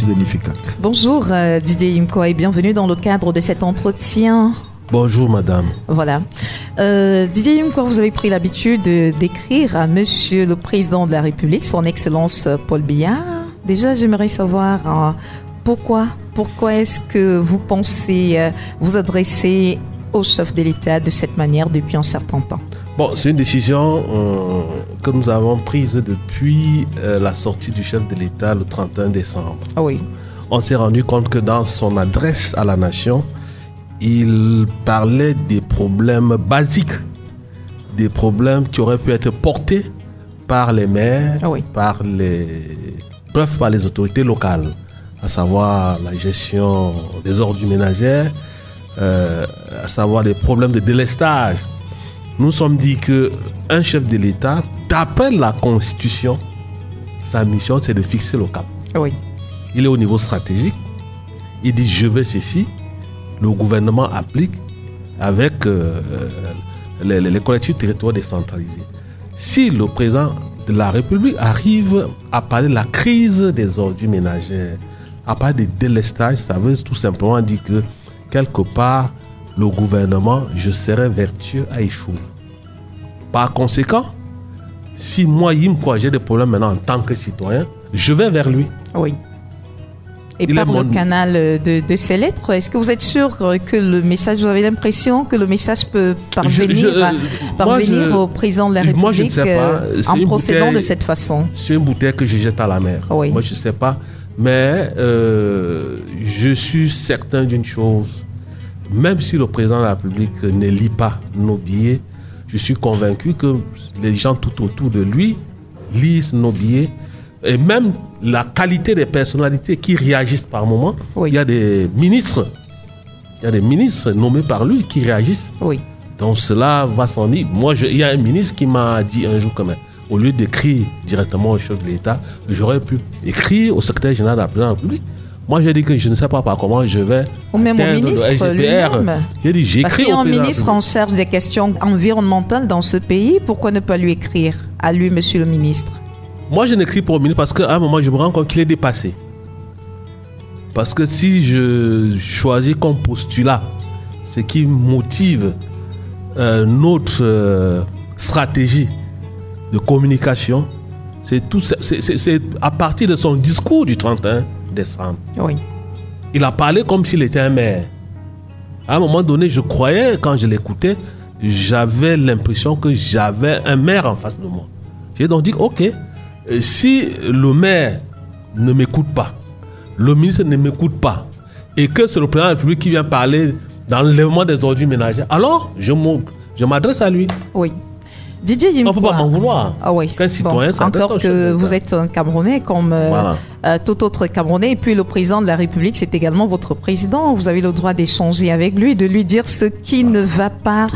Sidonie Fikak. Bonjour Didier Imko et bienvenue dans le cadre de cet entretien. Bonjour madame. Voilà. Didier Imko, vous avez pris l'habitude d'écrire à Monsieur le Président de la République, son Excellence Paul Biya. Déjà, j'aimerais savoir pourquoi est-ce que vous pensez vous adresser au chef de l'État de cette manière depuis un certain temps? Bon, c'est une décision que nous avons prise depuis la sortie du chef de l'État le 31 décembre. Ah oui. On s'est rendu compte que dans son adresse à la nation, il parlait des problèmes basiques, des problèmes qui auraient pu être portés par les maires, par les autorités locales, à savoir la gestion des ordures ménagères, à savoir les problèmes de délestage. Nous nous sommes dit qu'un chef de l'État, d'après la Constitution, sa mission c'est de fixer le cap. Oui. Il est au niveau stratégique, il dit je veux ceci, le gouvernement applique avec les collectivités territoriales décentralisées. Si le président de la République arrive à parler de la crise des ordures ménagères, à parler des délestages, ça veut tout simplement dire que quelque part, le gouvernement, je serai vertueux à échouer. Par conséquent, si moi, j'ai des problèmes maintenant en tant que citoyen, je vais vers lui. Oui. Et par le canal de ces lettres, est-ce que vous êtes sûr que le message, vous avez l'impression que le message peut parvenir au président de la République moi, je ne sais pas. En procédant de cette façon? C'est une bouteille que je jette à la mer. Oui. Moi, je ne sais pas. Mais je suis certain d'une chose. Même si le président de la République ne lit pas nos billets, je suis convaincu que les gens tout autour de lui lisent nos billets. Et même la qualité des personnalités qui réagissent par moment. Oui. Il y a des ministres nommés par lui qui réagissent. Oui. Donc cela va s'en dire. Moi, il y a un ministre qui m'a dit un jour quand même, au lieu d'écrire directement au chef de l'État, j'aurais pu écrire au secrétaire général de la présidence de la République. Moi, j'ai dit que je ne sais pas par comment je vais. Ou même au ministre lui-même. J'ai dit, j'écris. Parce qu'il y a un ministre en charge des questions environnementales dans ce pays. Pourquoi ne pas lui écrire à lui, monsieur le ministre? Moi, je n'écris pas au ministre parce qu'à un moment, je me rends compte qu'il est dépassé. Parce que si je choisis comme postulat ce qui motive notre stratégie de communication, c'est à partir de son discours du 31 décembre. Oui. Il a parlé comme s'il était un maire. À un moment donné, je croyais, quand je l'écoutais, j'avais l'impression que j'avais un maire en face de moi. J'ai donc dit, ok, si le maire ne m'écoute pas, le ministre ne m'écoute pas, et que c'est le président de la République qui vient parler d'enlèvement des ordures ménagères, alors je m'adresse à lui. Oui. Didier Imko. On ne peut pas m'en vouloir. Ah oui. Qu'un citoyen, bon, encore que vous êtes un Camerounais comme tout autre Camerounais. Et puis le président de la République, c'est également votre président. Vous avez le droit d'échanger avec lui, de lui dire ce qui ne va pas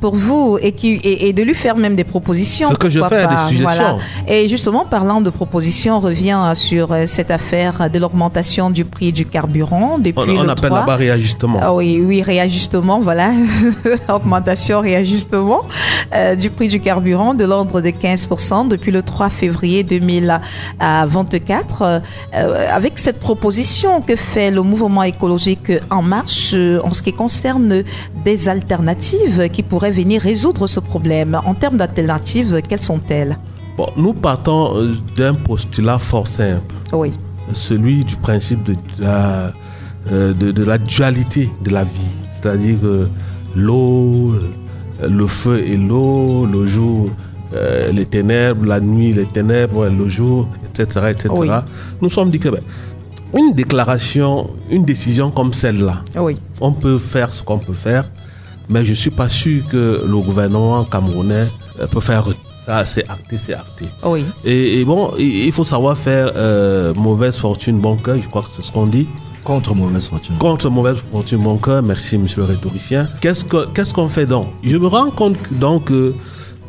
pour vous et de lui faire même des propositions. Ce que je fais, des suggestions. Voilà. Et justement, parlant de propositions, on revient sur cette affaire de l'augmentation du prix du carburant depuis on appelle là-bas réajustement. Ah oui, réajustement, voilà. Augmentation, réajustement du prix du carburant de l'ordre de 15% depuis le 3 février 2024. Avec cette proposition que fait le mouvement écologique En Marche en ce qui concerne des alternatives qui pourraient venir résoudre ce problème. En termes d'alternatives, quelles sont-elles? Bon, nous partons d'un postulat fort simple. Oui. Celui du principe de la dualité de la vie. C'est-à-dire l'eau, le feu et l'eau, le jour, les ténèbres, la nuit, les ténèbres, le jour, etc. etc. Oui. Nous sommes dit que une déclaration, une décision comme celle-là, on peut faire ce qu'on peut faire, mais je ne suis pas sûr que le gouvernement camerounais peut faire. Ça, c'est acté. Oui. Et bon, il faut savoir faire mauvaise fortune, bon cœur, je crois que c'est ce qu'on dit. Contre mauvaise fortune. Contre mauvaise fortune, mon cœur. Merci, monsieur le rhétoricien. Qu'est-ce qu'on fait donc? Je me rends compte donc que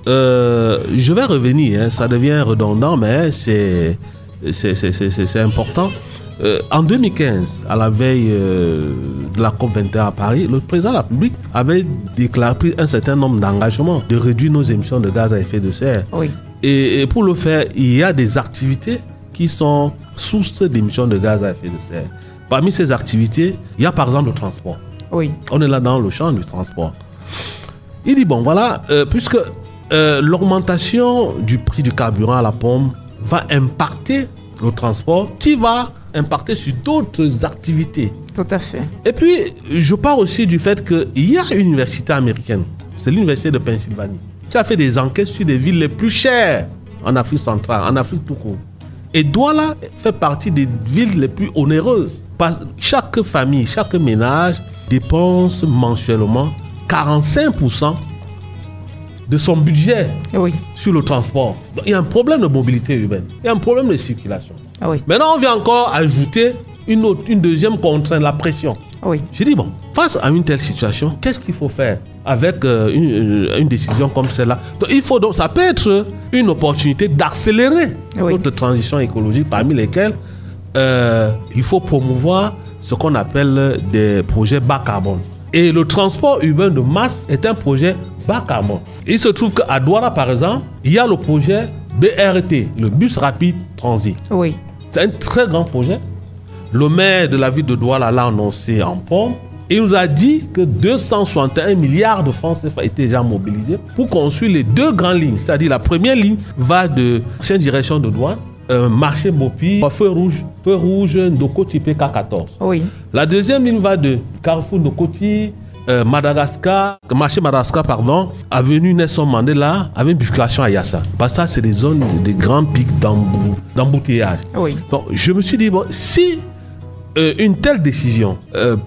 je vais revenir, ça devient redondant, mais c'est important. En 2015, à la veille de la COP21 à Paris, le président de la République avait déclaré un certain nombre d'engagements de réduire nos émissions de gaz à effet de serre. Oui. Et pour le faire, il y a des activités qui sont sources d'émissions de gaz à effet de serre. Parmi ces activités, il y a par exemple le transport. Oui. On est là dans le champ du transport. Il dit, bon voilà, puisque l'augmentation du prix du carburant à la pompe va impacter le transport, qui va impacter sur d'autres activités. Tout à fait. Et puis, je parle aussi du fait qu'il y a une université américaine, c'est l'université de Pennsylvanie, qui a fait des enquêtes sur les villes les plus chères en Afrique centrale, en Afrique tout court. Et Douala fait partie des villes les plus onéreuses. Chaque famille, chaque ménage dépense mensuellement 45% de son budget sur le transport. Donc, il y a un problème de mobilité urbaine, il y a un problème de circulation. Maintenant, on vient encore ajouter une deuxième contrainte, la pression. J'ai dit, bon, face à une telle situation, qu'est-ce qu'il faut faire avec une décision comme celle-là? Donc, ça peut être une opportunité d'accélérer notre transition écologique, parmi lesquelles il faut promouvoir ce qu'on appelle des projets bas carbone. Et le transport urbain de masse est un projet bas carbone. Il se trouve qu'à Douala, par exemple, il y a le projet BRT, le bus rapide transit. C'est un très grand projet. Le maire de la ville de Douala l'a annoncé en pompe. Il nous a dit que 261 milliards de francs CFA étaient déjà mobilisés pour construire les deux grandes lignes. C'est-à-dire la première ligne va de chaîne direction de Douane, marché Bopi, feu rouge Ndokoti PK14. La deuxième ligne va de Carrefour Ndokoti, marché Madagascar, avenue Nelson Mandela, avec bifurcation à Yassa. Parce que ça, c'est des zones, des grands pics d'embouteillage. Donc, je me suis dit, bon, si une telle décision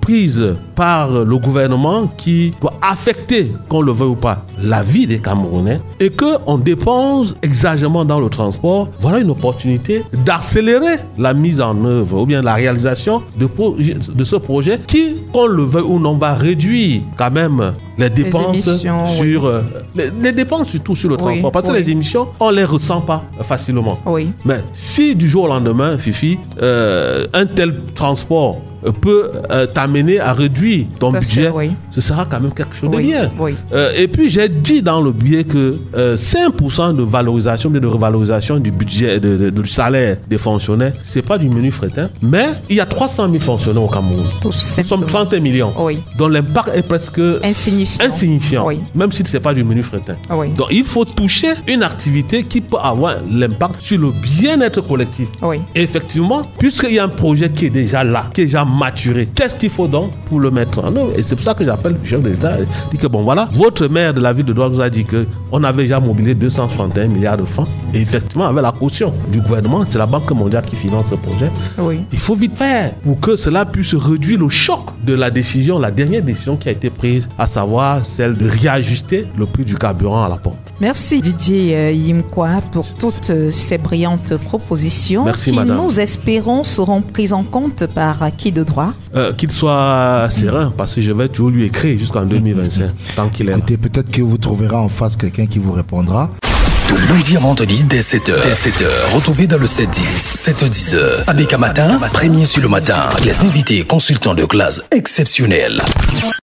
prise par le gouvernement qui doit affecter, qu'on le veuille ou pas, la vie des Camerounais et qu'on dépense exagérément dans le transport, voilà une opportunité d'accélérer la mise en œuvre ou bien la réalisation de ce projet qui, qu'on le veuille ou non, va réduire quand même les dépenses sur les dépenses surtout sur le transport, parce que les émissions on les ressent pas facilement. Mais si du jour au lendemain, Fifi, un tel transport peut t'amener à réduire ton budget, ce sera quand même quelque chose de bien. Et puis j'ai dit dans le billet que 5% de valorisation, de revalorisation du budget, du salaire des fonctionnaires, c'est pas du menu fretin, mais il y a 300 000 fonctionnaires au Cameroun. Nous sommes 30 millions. Donc l'impact est presque insignifiant. Même si c'est pas du menu fretin. Donc il faut toucher une activité qui peut avoir l'impact sur le bien-être collectif. Et effectivement, puisqu'il y a un projet qui est déjà là, qui est déjà maturé, qu'est-ce qu'il faut donc pour le mettre en œuvre? Et c'est pour ça que j'appelle le chef de l'État et dit que bon voilà, votre maire de la ville de Douala nous a dit qu'on avait déjà mobilisé 261 milliards de francs. Et effectivement, avec la caution du gouvernement, c'est la Banque mondiale qui finance ce projet. Il faut vite faire pour que cela puisse réduire le choc de la décision, la dernière décision qui a été prise, à savoir celle de réajuster le prix du carburant à la pompe. Merci Didier Yimkwa pour toutes ces brillantes propositions qui, madame, nous espérons, seront prises en compte par qui de droit. Qu'il soit serein, parce que je vais toujours lui écrire jusqu'en 2025, tant qu'il est là. Écoutez, peut-être que vous trouverez en face quelqu'un qui vous répondra. De lundi à vendredi dès 7h. Retrouvez dans le 7-10, 7-10h. Abeka Matin, premier sur le matin. Les invités consultants de classe exceptionnels.